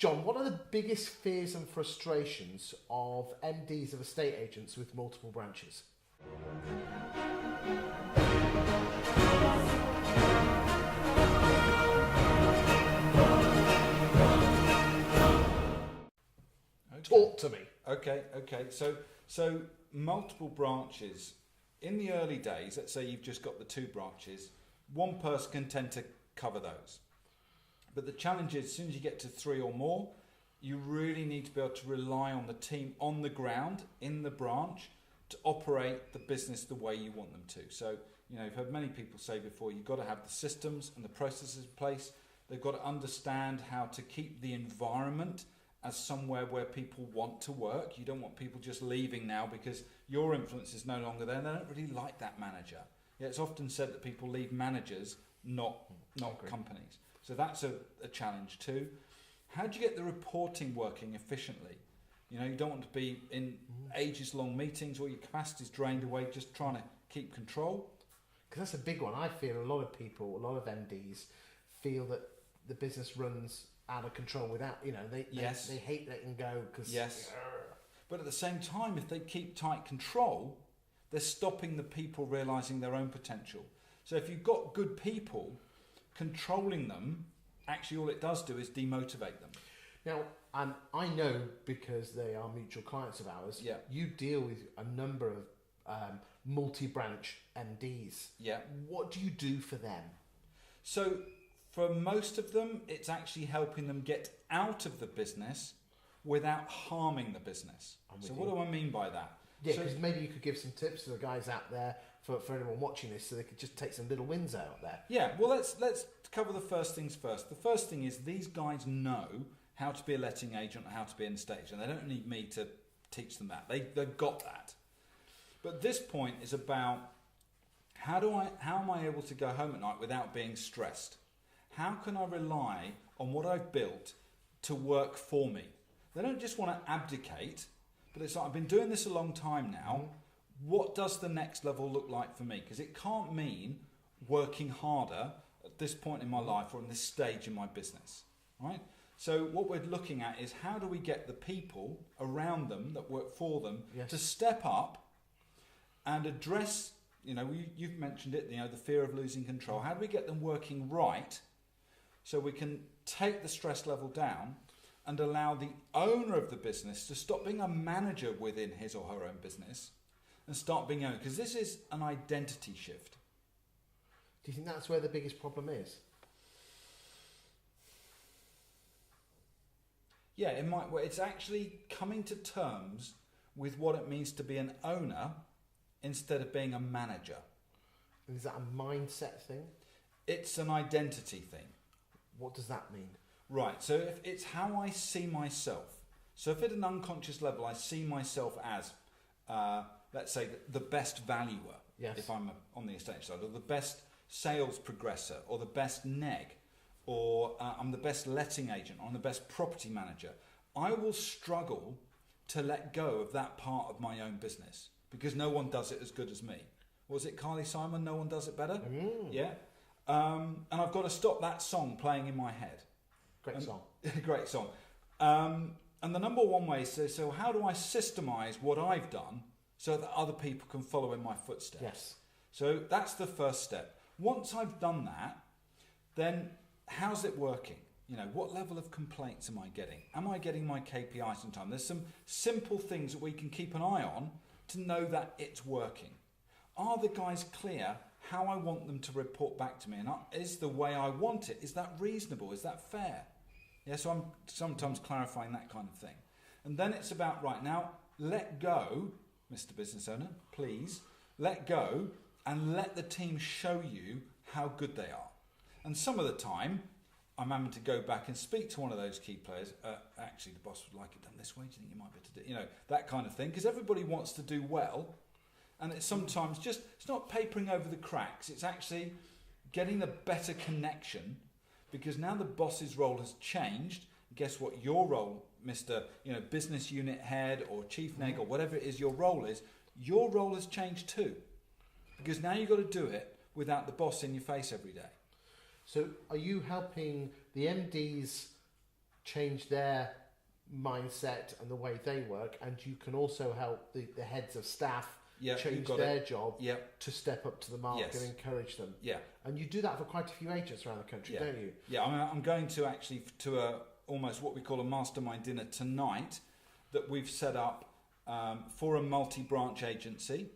John, what are the biggest fears and frustrations of MDs of estate agents with multiple branches? Talk to me. Okay. So multiple branches. In the early days, let's say you've just got the 2 branches, one person can tend to cover those. But the challenge is, as soon as you get to 3 or more, you really need to be able to rely on the team on the ground, in the branch, to operate the business the way you want them to. So, you've heard many people say before, you've got to have the systems and the processes in place. They've got to understand how to keep the environment as somewhere where people want to work. You don't want people just leaving now because your influence is no longer there. They don't really like that manager. Yeah, it's often said that people leave managers, not companies. So that's a challenge too. How do you get the reporting working efficiently? You don't want to be in ages-long meetings or your capacity's drained away just trying to keep control. Because that's a big one. I feel a lot of people, a lot of MDs feel that the business runs out of control without, they hate letting go because... Yes. But at the same time, if they keep tight control, they're stopping the people realising their own potential. So if you've got good people, controlling them, actually all it does do is demotivate them. Now, I know, because they are mutual clients of ours, you deal with a number of multi-branch MDs. Yeah. What do you do for them? So for most of them, it's actually helping them get out of the business without harming the business. So what do I mean by that? Yeah, because maybe you could give some tips to the guys out there for anyone watching this, so they could just take some little wins out there. Yeah, well, let's cover the first things first. The first thing is these guys know how to be a letting agent and how to be an estate agent. They don't need me to teach them that. They've got that. But this point is about how am I able to go home at night without being stressed? How can I rely on what I've built to work for me? They don't just want to abdicate, but it's like, I've been doing this a long time now. What does the next level look like for me? Because it can't mean working harder at this point in my life or in this stage in my business, right? So what we're looking at is how do we get the people around them that work for them to step up and address, you've mentioned it, the fear of losing control. How do we get them working right so we can take the stress level down and allow the owner of the business to stop being a manager within his or her own business and start being owner? Because this is an identity shift. Do you think that's where the biggest problem is? Yeah, it might. Well, it's actually coming to terms with what it means to be an owner instead of being a manager. Is that a mindset thing? It's an identity thing. What does that mean? Right, so if it's how I see myself. So if at an unconscious level I see myself as, let's say, the best valuer, if I'm on the estate side, or the best sales progressor, or the best neg, or I'm the best letting agent, or I'm the best property manager, I will struggle to let go of that part of my own business because no one does it as good as me. Was it Carly Simon, No One Does It Better? Yeah. And I've got to stop that song playing in my head. Great song. Great song. And the number one way is, so how do I systemize what I've done so that other people can follow in my footsteps? Yes. So that's the first step. Once I've done that, then how's it working? What level of complaints am I getting? Am I getting my KPIs in time? There's some simple things that we can keep an eye on to know that it's working. Are the guys clear how I want them to report back to me? And is the way I want it, is that reasonable? Is that fair? Yeah, so I'm sometimes clarifying that kind of thing. And then it's about, right, now, let go, Mr. Business Owner, please, let go and let the team show you how good they are. And some of the time, I'm having to go back and speak to one of those key players. Actually, the boss would like it done this way. Do you think you might be able to do, that kind of thing? Because everybody wants to do well. And it's sometimes it's not papering over the cracks. It's actually getting a better connection, because now the boss's role has changed. Guess what your role, Mr. Business unit head or chief neg or whatever it is your role is, your role has changed too. Because now you've got to do it without the boss in your face every day. So are you helping the MDs change their mindset and the way they work, and you can also help the heads of staff change their job to step up to the mark and encourage them. Yeah. And you do that for quite a few agents around the country, don't you? Yeah, I'm going to actually to a almost what we call a mastermind dinner tonight that we've set up for a multi-branch agency.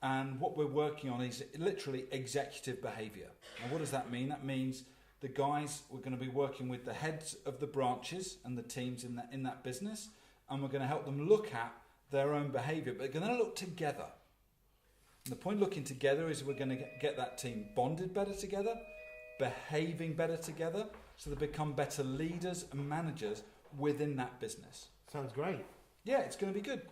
And what we're working on is literally executive behaviour. And what does that mean? That means the guys, we're going to be working with the heads of the branches and the teams in that business, and we're going to help them look at their own behaviour, but they're going to look together. And the point of looking together is we're going to get that team bonded better together, behaving better together, so they become better leaders and managers within that business. Sounds great. Yeah, it's going to be good.